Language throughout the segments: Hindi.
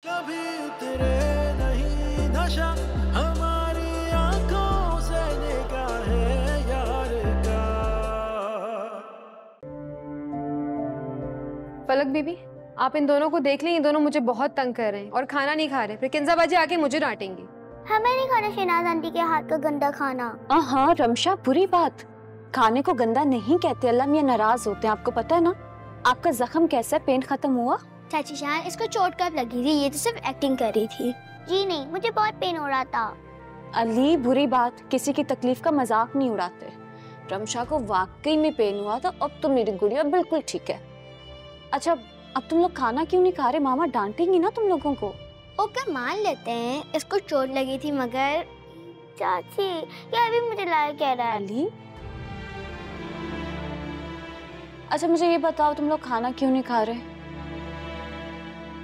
कभी उतरे नहीं नशा हमारी आंखों से निगाहें यार का। पलक बीबी, आप इन दोनों को देख लें, ये दोनों मुझे बहुत तंग कर रहे हैं और खाना नहीं खा रहे। फिर किंजा बाजी आके मुझे डांटेंगी। हमें नहीं खाना शहनाज आंटी के हाथ का गंदा खाना। हाँ रमशा, बुरी बात। खाने को गंदा नहीं कहते, अल्लाह मियां नाराज होते हैं। आपको पता है ना आपका जख्म कैसा है? पेन खत्म हुआ? चाची जान, इसको चोट कब लगी थी? ये तो सिर्फ एक्टिंग कर रही थी। जी नहीं, मुझे बहुत पेन हो रहा था। अली, बुरी बात, किसी की तकलीफ का मजाक नहीं उड़ाते। रमशा को वाकई में पेन हुआ था। अब तो मेरी गुड़िया बिल्कुल ठीक है। अच्छा, अब तुम लोग खाना क्यों नहीं खा रहे? मामा डांटेंगी ना तुम लोगों को। ओके, मान लेते हैं इसको चोट लगी थी, मगर चाची ये अभी मुझे लाया कह रहा है। अली, अच्छा मुझे ये बताओ, तुम लोग खाना क्यों नहीं खा रहे?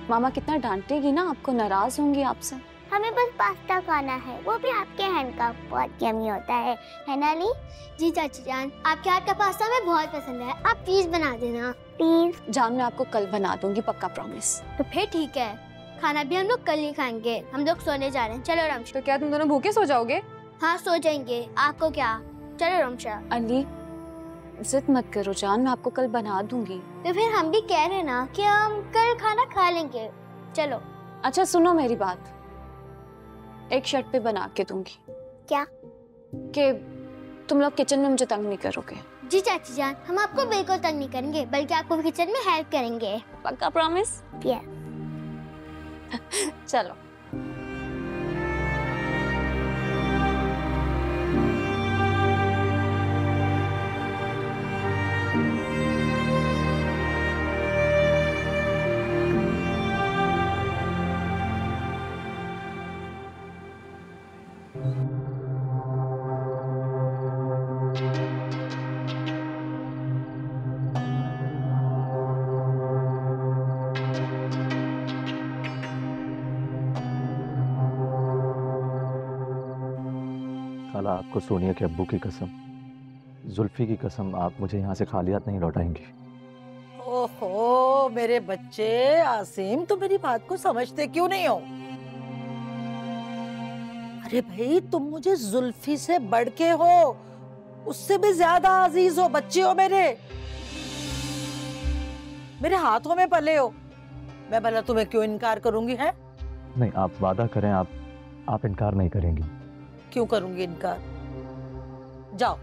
मामा कितना डांटेगी ना आपको, नाराज होंगी आपसे। हमें बस पास्ता खाना है, वो भी आपके हैंड का, बहुत यम्मी होता है ना अली? जी चाची जान, आपके हाथ का पास्ता हमें बहुत पसंद है, आप प्लीज बना देना। प्लीज जान, मैं आपको कल बना दूंगी, पक्का प्रॉमिस। तो फिर ठीक है, खाना भी हम लोग कल ही खाएंगे। हम लोग सोने जा रहे हैं। चलो रमशा। तो क्या तुम दोनों भूखे सो जाओगे? हाँ सो जाएंगे, आपको क्या। चलो रमशा। अली, जिद मत करो जान, मैं आपको कल बना दूंगी। तो फिर हम भी कह रहे ना कि हम कल खाना खा लेंगे। चलो। अच्छा सुनो मेरी बात, एक शर्ट पे बना के दूंगी। क्या? कि तुम लोग किचन में मुझे तंग नहीं करोगे। जी चाची जान, हम आपको बिल्कुल तंग नहीं करेंगे, बल्कि आपको किचन में हेल्प करेंगे। पक्का प्रॉमिस? यस। चलो। खाला, आपको सोनिया के अब्बू की कसम, जुल्फी की कसम, आप मुझे यहाँ से खाली हाथ नहीं लौटाएंगी। ओहो मेरे बच्चे, आसिम तुम मेरी बात को समझते क्यों नहीं हो? अरे भाई, तुम मुझे जुल्फी से बढ़ के हो, उससे भी ज्यादा अजीज हो, बच्चे हो मेरे हाथों में पले हो। मैं भला तुम्हें क्यों इनकार करूंगी? है नहीं, आप वादा करें, आप इनकार नहीं करेंगी। क्यों करूंगी इनकार? जाओ,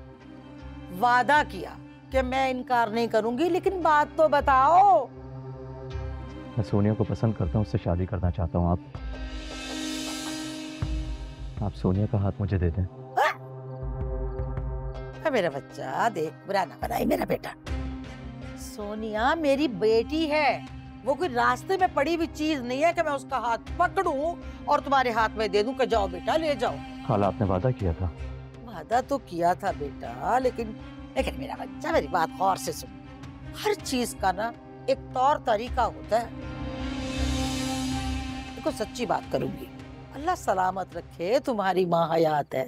वादा किया कि मैं इनकार नहीं करूंगी, लेकिन बात तो बताओ। मैं सोनिया को पसंद करता हूँ, उससे शादी करना चाहता हूँ। आप सोनिया का हाथ मुझे दे दें। मेरा बच्चा, देख, बुरा ना बनाई मेरा बेटा। सोनिया मेरी बेटी है, वो कोई रास्ते में पड़ी हुई चीज नहीं है कि मैं उसका हाथ पकड़ूं और तुम्हारे हाथ में दे दूं कि जाओ बेटा ले जाओ। खाला, आपने वादा किया था। वादा तो किया था बेटा, लेकिन मेरा बच्चा, मेरी बात गौर से सुन। हर चीज का ना एक तौर तरीका होता है। देखो, सच्ची बात करूंगी, अल्लाह सलामत रखे, तुम्हारी माँ हयात है,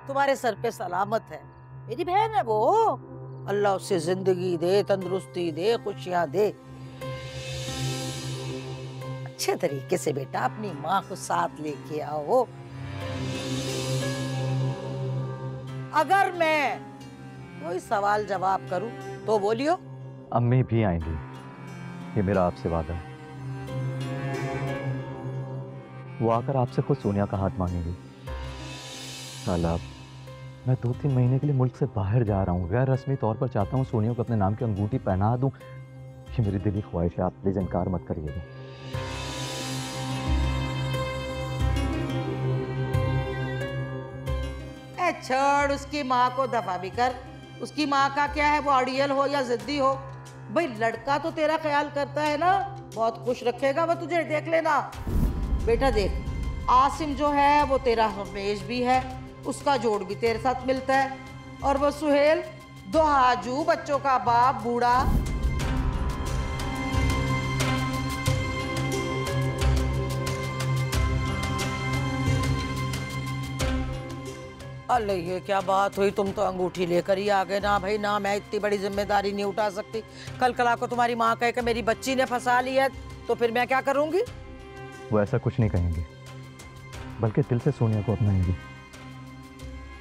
तुम्हारे सर पे सलामत है, मेरी बहन है वो। अल्लाह उसे जिंदगी दे, तंदुरुस्ती दे, खुशियां दे। अच्छे तरीके से बेटा अपनी माँ को साथ लेके आओ। अगर मैं कोई सवाल जवाब करूं तो बोलियो। अम्मी भी आएंगी, ये मेरा आपसे वादा है। वो आकर आपसे खुद सोनिया का हाथ मांगेंगी। खाला, मैं 2-3 महीने के लिए मुल्क से बाहर जा रहा हूँ, गैर रस्मी तौर पर चाहता हूँ सोनिया को अपने नाम की अंगूठी पहना दूं। ये मेरी दिली ख्वाहिश है, आप प्लीज इनकार मत करिएगा। छोड़ उसकी माँ को, दफा भी कर। उसकी माँ का क्या है, वो अड़ियल हो या जिद्दी हो, भाई लड़का तो तेरा ख्याल करता है ना, बहुत खुश रखेगा वो तुझे, देख लेना बेटा। देख, आसिम जो है वो तेरा हमेश भी है, उसका जोड़ भी तेरे साथ मिलता है, और वो सुहेल दोहाजू, बच्चों का बाप, बूढ़ा। अल्ले, ये क्या बात हुई? तुम तो अंगूठी लेकर ही आ गए ना भाई ना। मैं इतनी बड़ी जिम्मेदारी नहीं उठा सकती। कल कला को तुम्हारी माँ कहे कि मेरी बच्ची ने फंसा लिया, तो फिर मैं क्या करूंगी? वो ऐसा कुछ नहीं कहेंगे, बल्कि दिल से सोनिया को अपनाएंगे।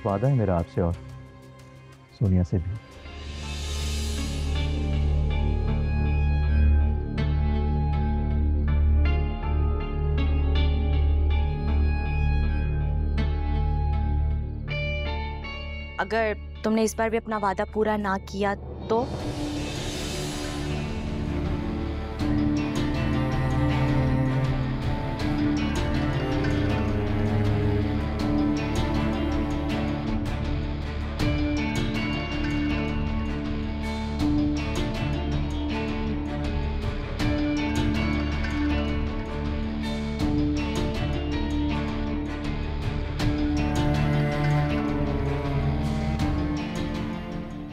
वादा है मेरा आपसे और सोनिया से भी। अगर तुमने इस बार भी अपना वादा पूरा ना किया तो?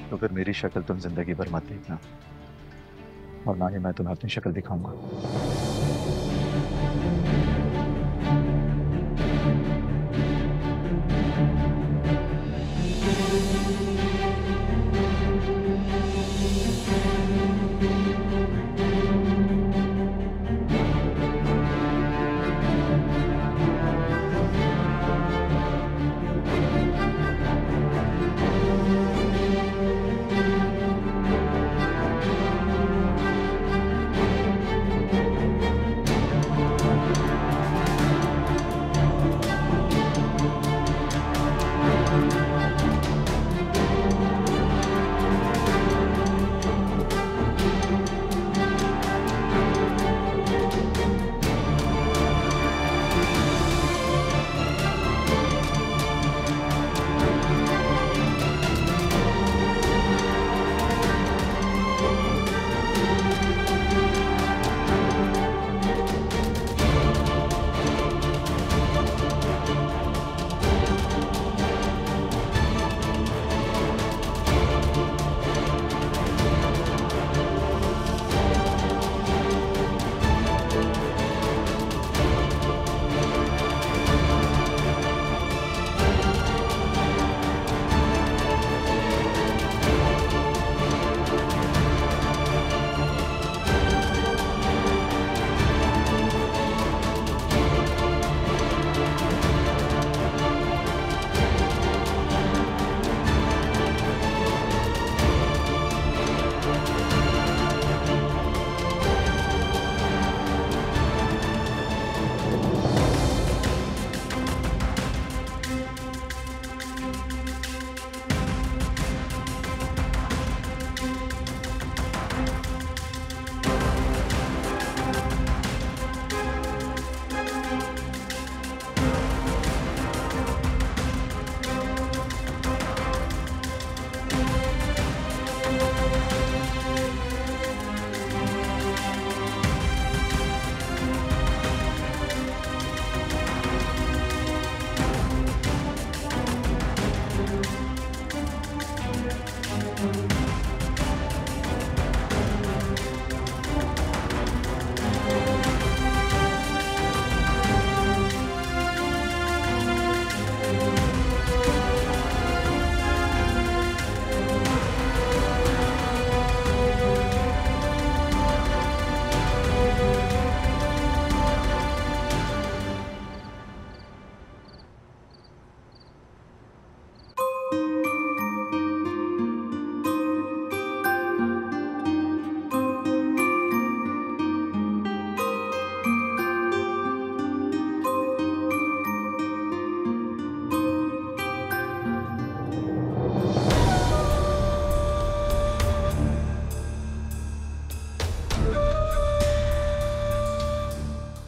तो फिर मेरी शक्ल तुम जिंदगी भर मत देखना, और ना ही मैं तुम्हें अपनी शक्ल दिखाऊंगा।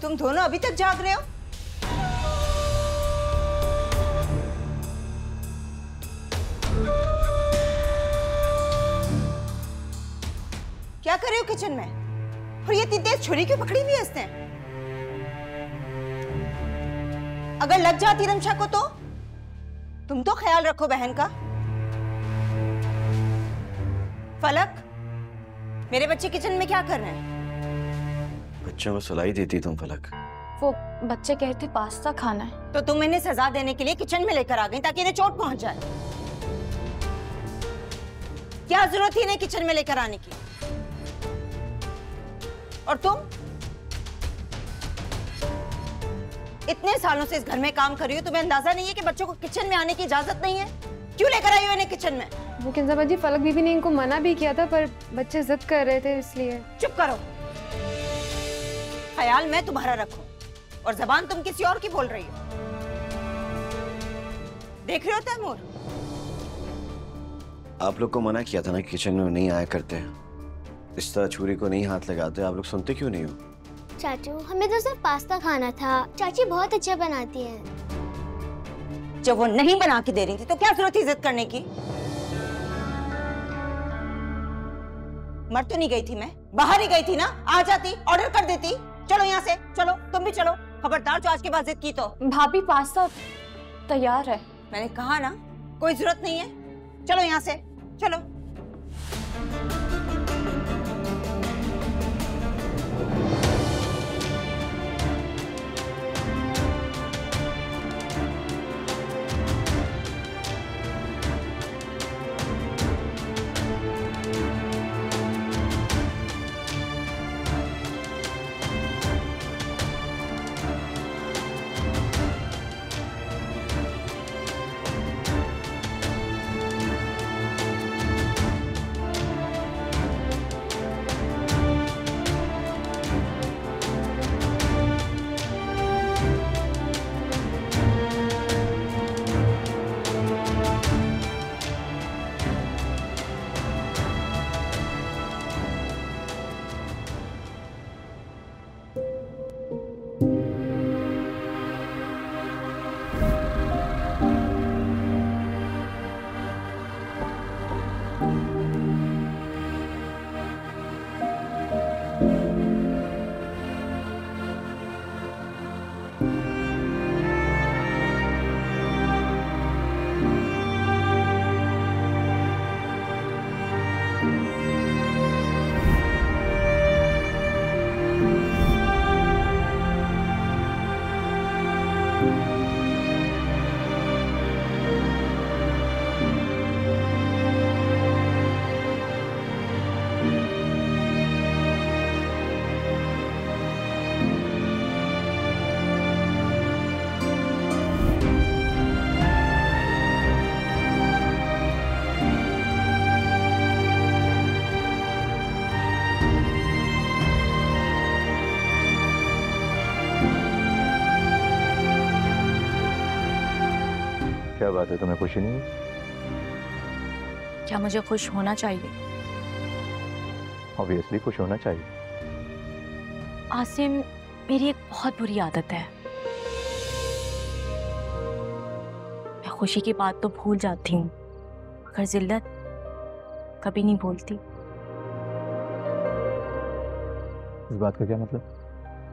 तुम दोनों अभी तक जाग रहे हो? क्या कर रहे हो किचन में? और ये इतनी तेज छुरी क्यों पकड़ी हुई है इसने? अगर लग जाती रमशा को तो? तुम तो ख्याल रखो बहन का। फलक, मेरे बच्चे किचन में क्या कर रहे हैं? बच्चों को सुलाई देती तुम फलक? वो बच्चे कहते पास्ता खाना है। तो तुम इन्हें सजा देने के लिए किचन में लेकर आ गई ताकि इन्हें चोट पहुंच जाए। क्या जरूरत थी इन्हें किचन में लेकर आने की? और तुम इतने सालों से इस घर में काम कर रही हो, तुम्हें अंदाजा नहीं है कि बच्चों को किचन में आने की इजाजत नहीं है? क्यों लेकर आई हो इन्हें किचन में? वो किंजा बाजी फलक बीबी ने इनको मना भी किया था, पर बच्चे जिद कर रहे थे इसलिए। चुप करो। ख्याल मैं तुम्हारा रखूं और जबान तुम किसी और की बोल रही हो। देख रहे हो तैमूर, आप लोग को मना किया था ना किचन में नहीं आया करते, इस तरह छुरी को नहीं हाथ लगाते। आप लोग सुनते क्यों नहीं हो? चाचू हमें तो सिर्फ पास्ता खाना था, चाची बहुत अच्छा बनाती है। जब वो नहीं बना के दे रही थी तो क्या जरूरत थी जिद करने की? मर तो नहीं गई थी मैं, बाहर ही गई थी ना, आ जाती ऑर्डर कर देती। चलो यहाँ से, चलो तुम भी चलो, खबरदार जो आज के बाद जिद की तो। भाभी पास्ता तैयार है। मैंने कहा ना कोई जरूरत नहीं है, चलो यहाँ से चलो। क्या बात है, तुम्हें खुशी नहीं है? क्या मुझे खुश होना चाहिए? ऑब्वियसली खुश होना चाहिए। आसिम, मेरी एक बहुत बुरी आदत है, मैं खुशी की बात तो भूल जाती हूँ मगर जिल्लत कभी नहीं भूलती। इस बात का क्या मतलब?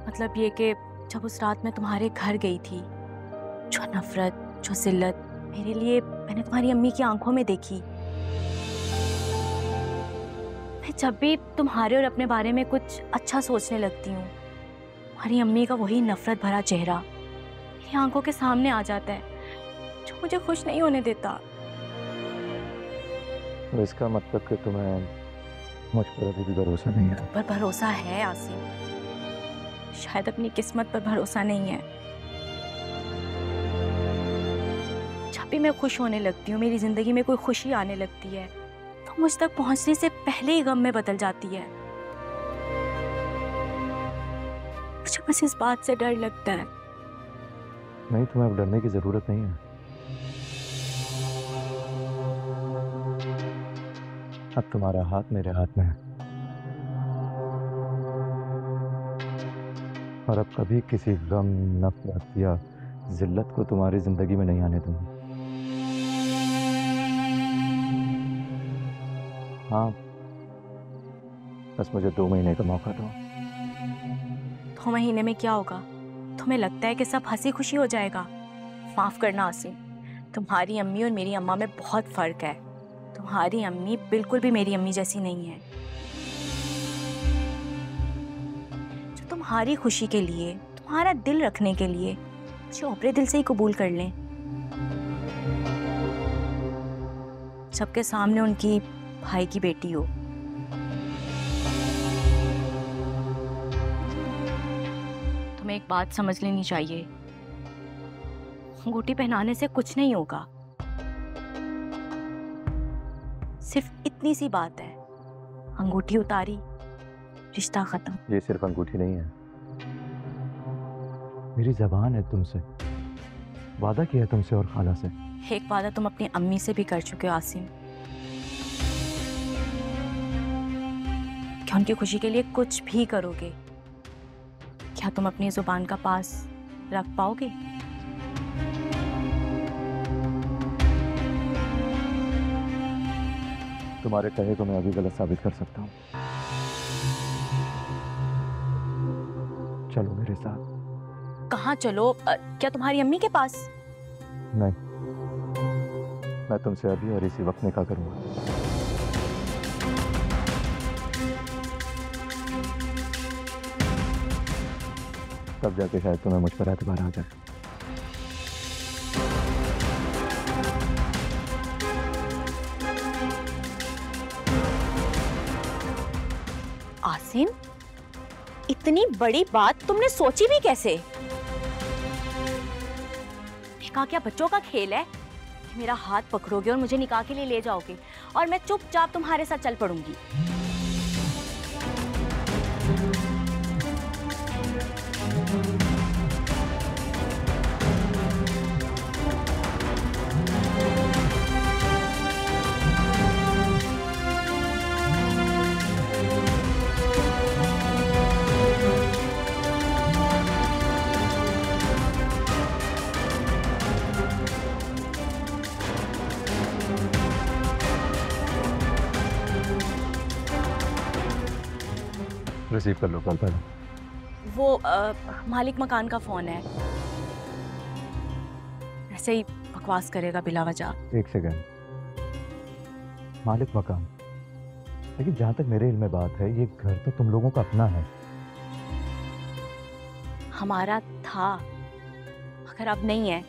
मतलब ये कि जब उस रात मैं तुम्हारे घर गई थी, जो नफरत, जो जिल्लत मेरे लिए मैंने तुम्हारी अम्मी की आंखों में देखी। मैं जब भी तुम्हारे और अपने बारे में कुछ अच्छा सोचने लगती हूँ, तुम्हारी अम्मी का वही नफरत भरा चेहरा मेरी आंखों के सामने आ जाता है, जो मुझे खुश नहीं होने देता। तो इसका मतलब कि तुम्हें मुझ पर अभी भी भरोसा नहीं है? पर भरोसा है आसिम, शायद अपनी किस्मत पर भरोसा नहीं है। जब भी मैं खुश होने लगती हूँ, मेरी जिंदगी में कोई खुशी आने लगती है, तो मुझ तक पहुंचने से पहले ही गम में बदल जाती है। मुझे बस इस बात से डर लगता है। नहीं, तुम्हें अब डरने की जरूरत नहीं है। अब तुम्हारा हाथ मेरे हाथ में है और अब कभी किसी गम, नफरत या जिल्लत को तुम्हारी जिंदगी में नहीं आने दूंगा। हाँ, बस मुझे 2 महीने का मौका दो। 2 महीने में क्या होगा? तुम्हें लगता है कि सब हंसी खुशी हो जाएगा? माफ करना आसिम, तुम्हारी अम्मी और मेरी अम्मा में बहुत फर्क है। तुम्हारी अम्मी बिल्कुल भी मेरी अम्मी जैसी नहीं है। जो तुम्हारी खुशी के लिए, तुम्हारा दिल रखने के लिए मुझे ऊपरे दिल से ही कबूल कर लें, सबके सामने उनकी भाई की बेटी हो। तुम्हें एक बात समझ लेनी चाहिए, अंगूठी पहनाने से कुछ नहीं होगा। सिर्फ इतनी सी बात है, अंगूठी उतारी, रिश्ता खत्म। ये सिर्फ अंगूठी नहीं है, मेरी ज़बान है तुमसे, वादा किया है तुमसे और खाला से। एक वादा तुम अपनी अम्मी से भी कर चुके हो आसिम, कि उनकी खुशी के लिए कुछ भी करोगे। क्या तुम अपनी जुबान का पास रख पाओगे? तुम्हारे कहे को मैं अभी गलत साबित कर सकता हूँ। चलो मेरे साथ। कहाँ चलो? क्या तुम्हारी अम्मी के पास? नहीं, मैं तुमसे अभी और इसी वक्त निकाह करूंगा। तब जाके शायद तुम्हें मुझ पर एतबार आ जाए। आसिम, इतनी बड़ी बात तुमने सोची भी कैसे? निकाह क्या बच्चों का खेल है? मेरा हाथ पकड़ोगे और मुझे निकाह के लिए ले जाओगे और मैं चुपचाप तुम्हारे साथ चल पड़ूंगी। रिसीव कर लो कल पहले। वो मालिक मकान का फोन है, ऐसे ही बकवास करेगा बिला वजह। एक सेकंड, मालिक मकान, लेकिन जहां तक मेरे इल्म में बात है, ये घर तो तुम लोगों का अपना है। हमारा था, मगर अब नहीं है।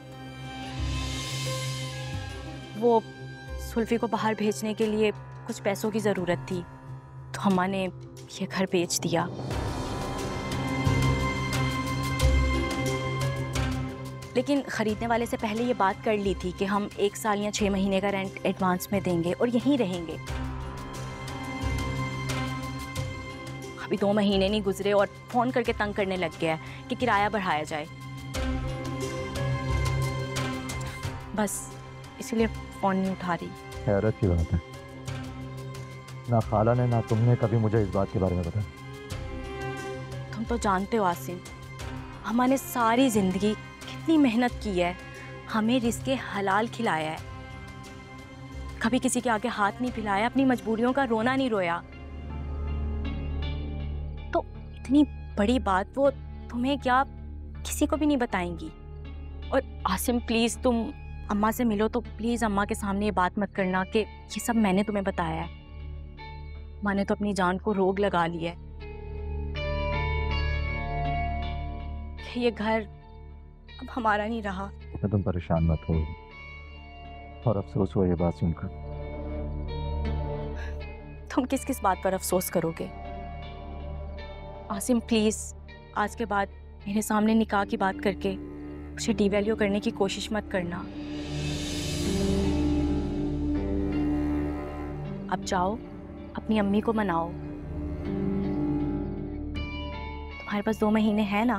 वो सुल्फी को बाहर भेजने के लिए कुछ पैसों की जरूरत थी, तो अम्मा ने ये घर बेच दिया। लेकिन खरीदने वाले से पहले ये बात कर ली थी कि हम 1 साल या 6 महीने का रेंट एडवांस में देंगे और यहीं रहेंगे। अभी 2 महीने नहीं गुजरे और फोन करके तंग करने लग गया है कि किराया बढ़ाया जाए। बस इसलिए फोन नहीं उठा रही। हैरत की बात है, ना खाला ने ना तुमने कभी मुझे इस बात के बारे में बताया। तुम तो जानते हो आसिम, हमने सारी जिंदगी कितनी मेहनत की है, हमें रिज़्क़े हलाल खिलाया है, कभी किसी के आगे हाथ नहीं फैलाया, अपनी मजबूरियों का रोना नहीं रोया। तो इतनी बड़ी बात वो तुम्हें क्या किसी को भी नहीं बताएंगी। और आसिम प्लीज़, तुम अम्मा से मिलो तो प्लीज़ अम्मा के सामने ये बात मत करना कि ये सब मैंने तुम्हें बताया है। माँ ने तो अपनी जान को रोग लगा ली है। ये घर अब हमारा नहीं रहा। तुम परेशान मत हो और अफसोस हो ये बात सुनकर। तुम किस किस बात पर अफसोस करोगे? आसिम प्लीज, आज के बाद मेरे सामने निकाह की बात करके उसे डिवैल्यू करने की कोशिश मत करना। अब जाओ, अपनी अम्मी को मनाओ। तुम्हारे पास 2 महीने हैं ना?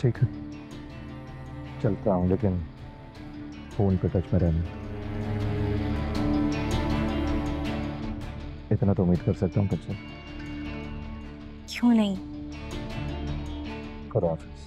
ठीक है, चलता हूँ, लेकिन फोन पे टच में रहना। इतना तो उम्मीद कर सकता हूँ तुमसे। क्यों नहीं? खुदा हाफिज़।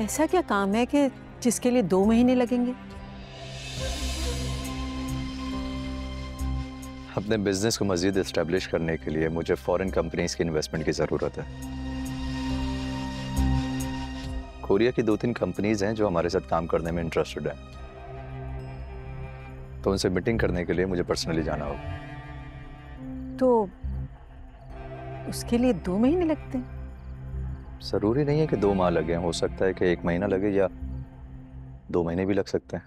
ऐसा क्या काम है कि जिसके लिए 2 महीने लगेंगे? अपने बिजनेस को मजीद इस्टेब्लिश करने के लिए मुझे फॉरेन कंपनीज की इन्वेस्टमेंट की ज़रूरत है। कोरिया की 2-3 कंपनीज हैं जो हमारे साथ काम करने में इंटरेस्टेड हैं, तो उनसे मीटिंग करने के लिए मुझे पर्सनली जाना होगा। तो उसके लिए 2 महीने लगते हैं? ज़रूरी नहीं है कि 2 माह लगे, हो सकता है कि 1 महीना लगे या 2 महीने भी लग सकते हैं।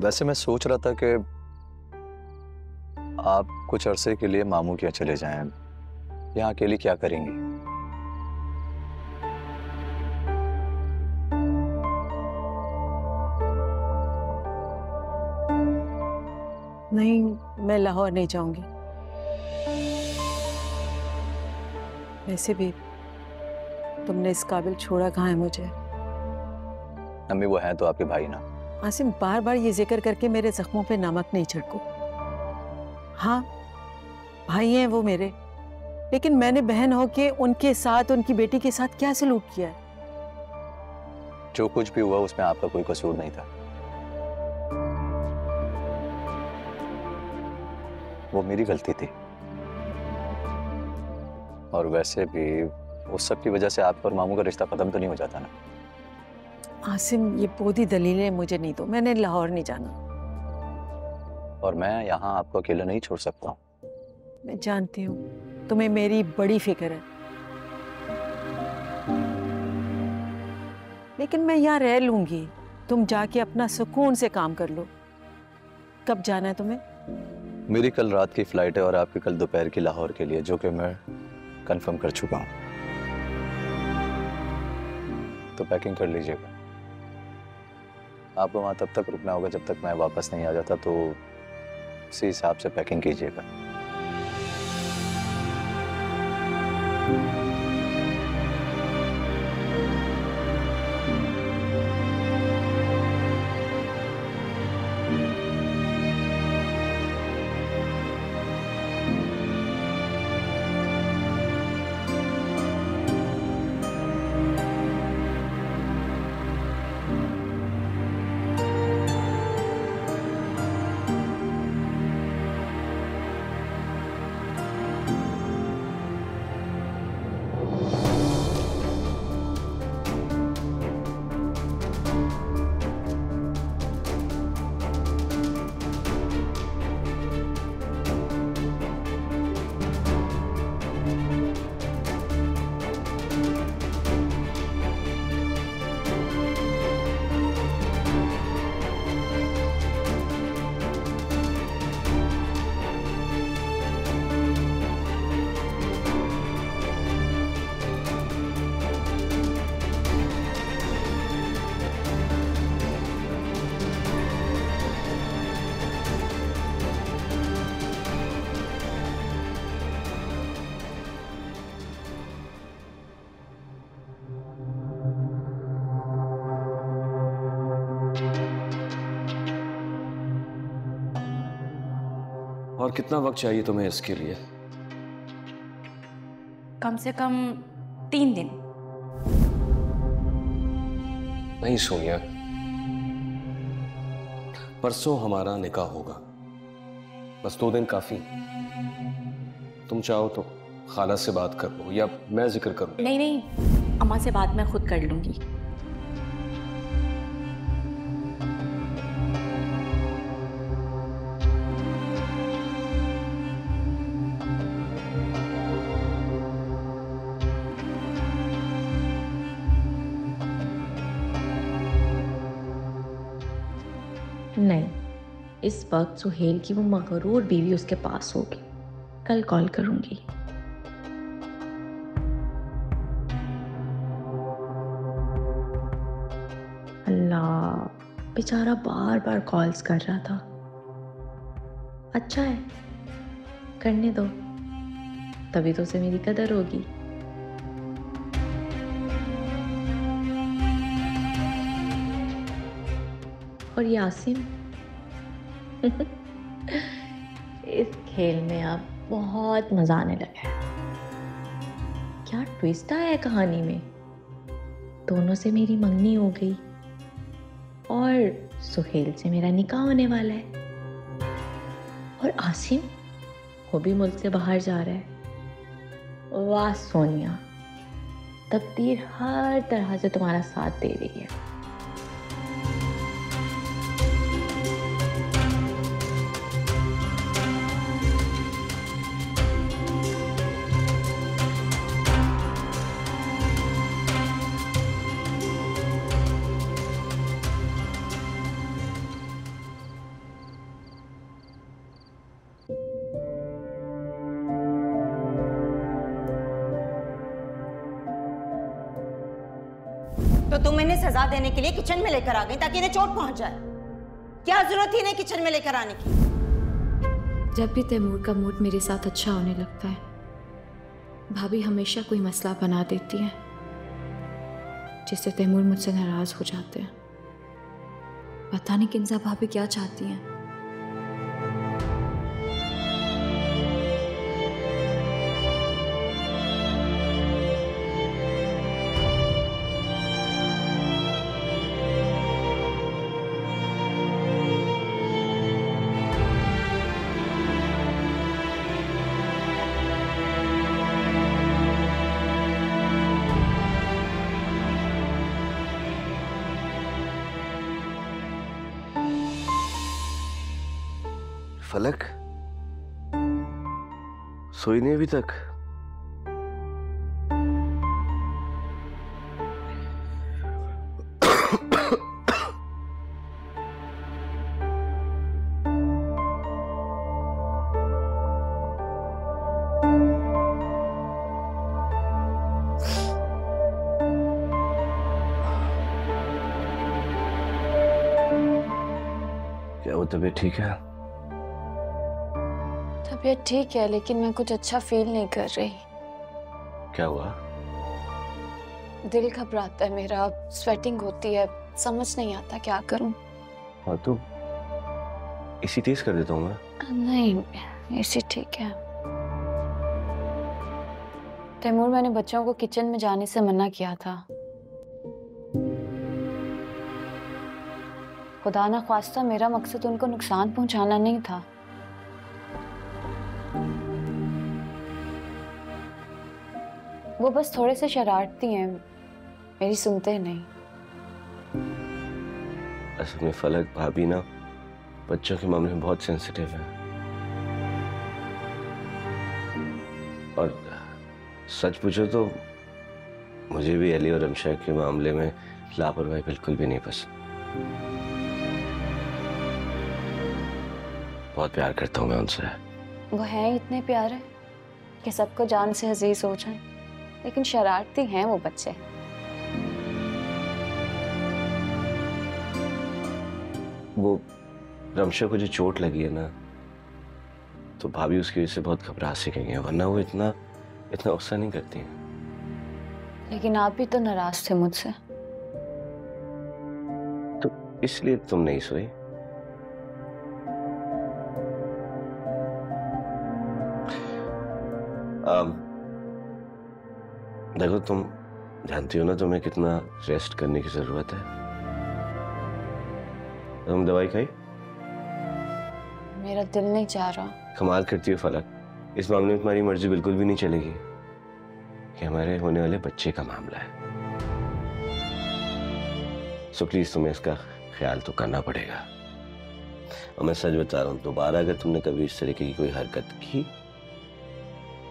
वैसे मैं सोच रहा था कि आप कुछ अरसे के लिए मामू के यहाँ चले जाएं। यहाँ अकेली क्या करेंगी? नहीं, मैं लाहौर नहीं जाऊंगी। वैसे भी तुमने इस काबिल छोड़ा कहाँ है मुझे? अम्मी वो है तो आपके भाई ना। आसिम, बार बार ये जिक्र करके मेरे जख्मों पे नमक नहीं छिड़को। हाँ, भाई हैं वो मेरे, लेकिन मैंने बहन हो के उनके साथ, उनकी बेटी के साथ क्या सलूक किया है? जो कुछ भी हुआ उसमें आपका कोई कसूर नहीं था। वो मेरी गलती थी, और वैसे भी उस सब की वजह से आपका और मामू का रिश्ता खत्म तो नहीं हो जाता ना। आसिम, ये बोधी दलीलें मुझे नहीं दो, मैंने लाहौर नहीं जाना। और मैं यहाँ आपको अकेला नहीं छोड़ सकता हूँ। मैं जानती हूँ तुम्हें मेरी बड़ी फिक्र है, लेकिन मैं यहाँ रह लूंगी। तुम जाके अपना सुकून से काम कर लो। कब जाना है तुम्हें? मेरी कल रात की फ्लाइट है और आपकी कल दोपहर की लाहौर के लिए, जो कि मैं कंफर्म कर चुका हूँ। तो पैकिंग कर लीजिएगा। आपको वहाँ तब तक रुकना होगा जब तक मैं वापस नहीं आ जाता, तो उसी हिसाब से पैकिंग कीजिएगा। और कितना वक्त चाहिए तुम्हें इसके लिए? कम से कम 3 दिन। नहीं सोनिया, परसों हमारा निकाह होगा, बस 2 दिन काफी। तुम चाहो तो खाला से बात कर लो या मैं जिक्र करूं। नहीं नहीं, अम्मा से बात मैं खुद कर लूंगी। नहीं, इस वक्त सुहेल की वो मगरूर बीवी उसके पास होगी। कल कॉल करूंगी। अल्लाह, बेचारा बार बार कॉल्स कर रहा था। अच्छा है, करने दो, तभी तो उसे मेरी कदर होगी। और यासिन इस खेल में अब बहुत मजा आने लगा है। ट्विस्ट आया है कहानी में। दोनों से मेरी मंगनी हो गई और सुहेल से मेरा निकाह होने वाला है। और आसिम, वो भी मुल्क से बाहर जा रहा है। वाह सोनिया, तकदीर हर तरह से तुम्हारा साथ दे रही है। तो तुम इन्हें सजा देने के लिए किचन में लेकर आ गई ताकि इन्हें चोट पहुंच जाए। क्या जरूरत थी इन्हें किचन में लेकर आने की? जब भी तैमूर का मूड मेरे साथ अच्छा होने लगता है, भाभी हमेशा कोई मसला बना देती है जिससे तैमूर मुझसे नाराज हो जाते हैं। पता नहीं किंजा भाभी क्या चाहती हैं। फलक, सोई नहीं अभी तक? क्या वो तबीयत ठीक है? तबीयत ठीक है, लेकिन मैं कुछ अच्छा फील नहीं कर रही। क्या हुआ? दिल घबराता है मेरा, स्वेटिंग होती है, समझ नहीं आता क्या करूं। हाँ तो इसी तेज कर देता हूँ मैं। नहीं, इसी ठीक है। तैमूर, मैंने बच्चों को किचन में जाने से मना किया था। खुदा ना ख्वास्ता मेरा मकसद उनको नुकसान पहुंचाना नहीं था। वो बस थोड़े से शरारती हैं, मेरी सुनते नहीं। असल में फलक, भाभी ना बच्चों के मामले में बहुत सेंसिटिव है। और सच पूछो तो मुझे भी अली और रमशा के मामले में लापरवाही बिल्कुल भी नहीं पसंद। बहुत प्यार करता हूँ मैं उनसे। वो हैं इतने प्यारे कि सबको जान से अजीज हो जाएं, लेकिन शरारती हैं वो बच्चे। वो रमशा को जो चोट लगी है ना, तो भाभी उसकी वजह से बहुत घबरा सी गई है, वरना वो इतना गुस्सा नहीं करती है। लेकिन आप भी तो नाराज थे मुझसे। तो इसलिए तुम नहीं सोई? देखो, तुम जानती हो ना तुम्हें कितना रेस्ट करने की जरूरत है। तुम दवाई खाई? मेरा दिल नहीं चाह रहा। कमाल करती हो फलक, इस मामले में तुम्हारी मर्जी बिल्कुल भी नहीं चलेगी। कि हमारे होने वाले बच्चे का मामला है, सो प्लीज तुम्हें इसका ख्याल तो करना पड़ेगा। और मैं सच बता रहा हूँ, दोबारा अगर तुमने कभी इस तरीके की कोई हरकत की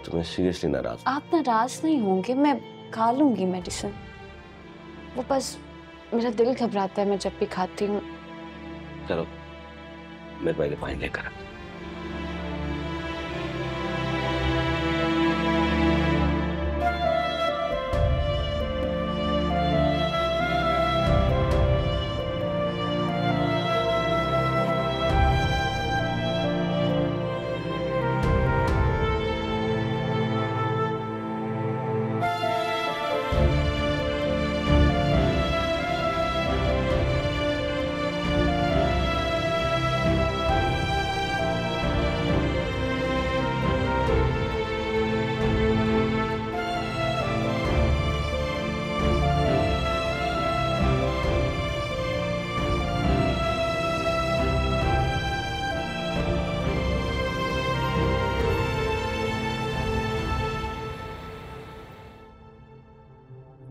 तो मैं सीरियसली नाराज। आप नाराज नहीं होंगे, मैं खा लूंगी मेडिसिन। वो बस मेरा दिल घबराता है मैं जब भी खाती हूँ। चलो, मेरे भाई पानी लेकर आ।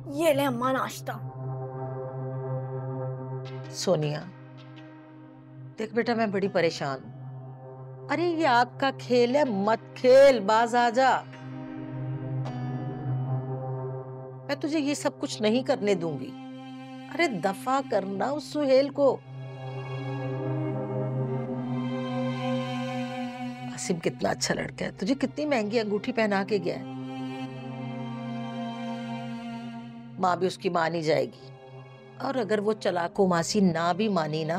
ये ले अम्मा नाश्ता। सोनिया, देख बेटा, मैं बड़ी परेशान हूँ। अरे ये आपका खेल है, मत खेल, बाज आ जा। मैं तुझे ये सब कुछ नहीं करने दूंगी। अरे दफा करना उस सुहेल को। आसिम कितना अच्छा लड़का है, तुझे कितनी महंगी अंगूठी पहना के गया है। माँ भी उसकी मानी जाएगी, और अगर वो चलाको मासी ना भी मानी ना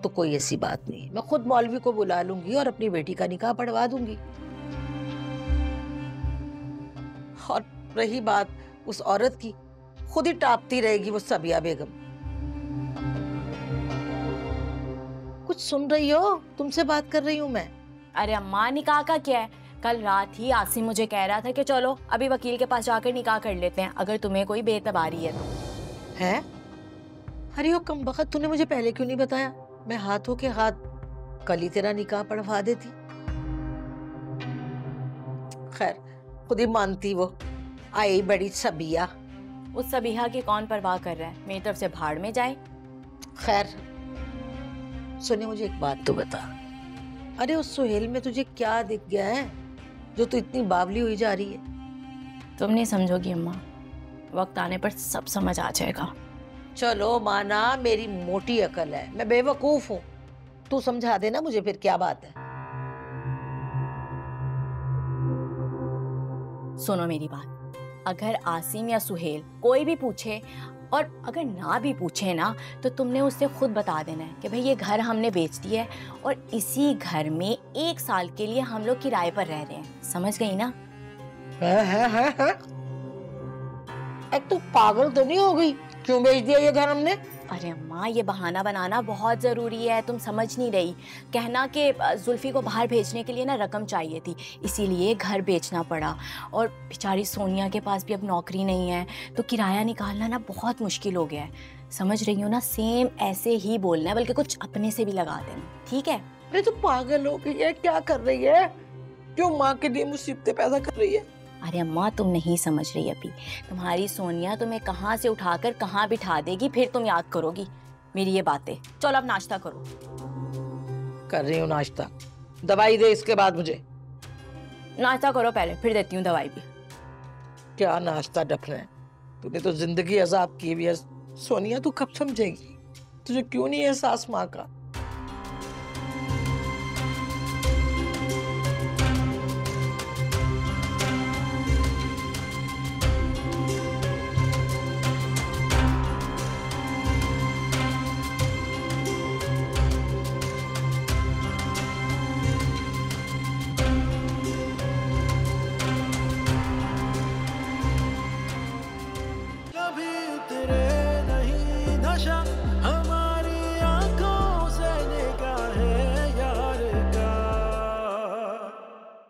तो कोई ऐसी बात नहीं, मैं खुद मौलवी को बुला लूंगी और अपनी बेटी का निकाह पढ़वा दूंगी। और रही बात उस औरत की, खुद ही टापती रहेगी वो सबिया बेगम। कुछ सुन रही हो? तुमसे बात कर रही हूँ मैं। अरे अम्मा, निकाह का क्या है? कल रात ही आसिम मुझे कह रहा था कि चलो अभी वकील के पास जाकर निकाह कर लेते हैं, अगर तुम्हें कोई बेतबारी है तो। है? अरे वो कमबख्त, तूने मुझे पहले क्यों नहीं बताया? मैं हाथों के हाथ कल ही तेरा निकाह पढ़वा देती। खैर, खुद ही मानती वो, आई बड़ी सबिया। उस सबिहा की कौन परवाह कर रहा है, मेरी तरफ से भाड़ में जाए। खैर सुने, मुझे एक बात तो बता, अरे उस सुहेल में तुझे क्या दिख गया है जो तू इतनी बावली हुई जा रही है? तुम नहीं समझोगी अम्मा, वक्त आने पर सब समझ आ जाएगा। चलो माना मेरी मोटी अकल है, मैं बेवकूफ हूँ, तू समझा देना मुझे फिर क्या बात है। सुनो मेरी बात, अगर आसिम या सुहेल कोई भी पूछे, और अगर ना भी पूछे ना, तो तुमने उससे खुद बता देना है कि भाई ये घर हमने बेच दिया है और इसी घर में 1 साल के लिए हम लोग किराए पर रह रहे हैं। समझ गई ना? है। एक तो पागल तो नहीं हो गई? क्यों बेच दिया ये घर हमने? अरे अम्मा, ये बहाना बनाना बहुत ज़रूरी है, तुम समझ नहीं रही। कहना कि जुल्फी को बाहर भेजने के लिए ना रकम चाहिए थी, इसीलिए घर बेचना पड़ा। और बेचारी सोनिया के पास भी अब नौकरी नहीं है, तो किराया निकालना ना बहुत मुश्किल हो गया है। समझ रही हो ना? सेम ऐसे ही बोलना है, बल्कि कुछ अपने से भी लगा देना, ठीक है? अरे तू पागल हो गई है, क्या कर रही है? क्यों माँ के लिए मुसीबतें पैदा कर रही है? अरे अम्मा, तुम नहीं समझ रही अभी। तुम्हारी सोनिया तुम्हें कहाँ से उठाकर कहाँ बिठा देगी, फिर तुम याद करोगी मेरी ये बातें। चलो अब नाश्ता करो। कर रही हूँ नाश्ता। दवाई दे इसके बाद मुझे। नाश्ता करो पहले, फिर देती हूँ दवाई भी। क्या नाश्ता डफना है? तूने तो जिंदगी अजाब की हुई है। सोनिया, तू कब समझेगी? तुझे क्यों नहीं एहसास माँ का?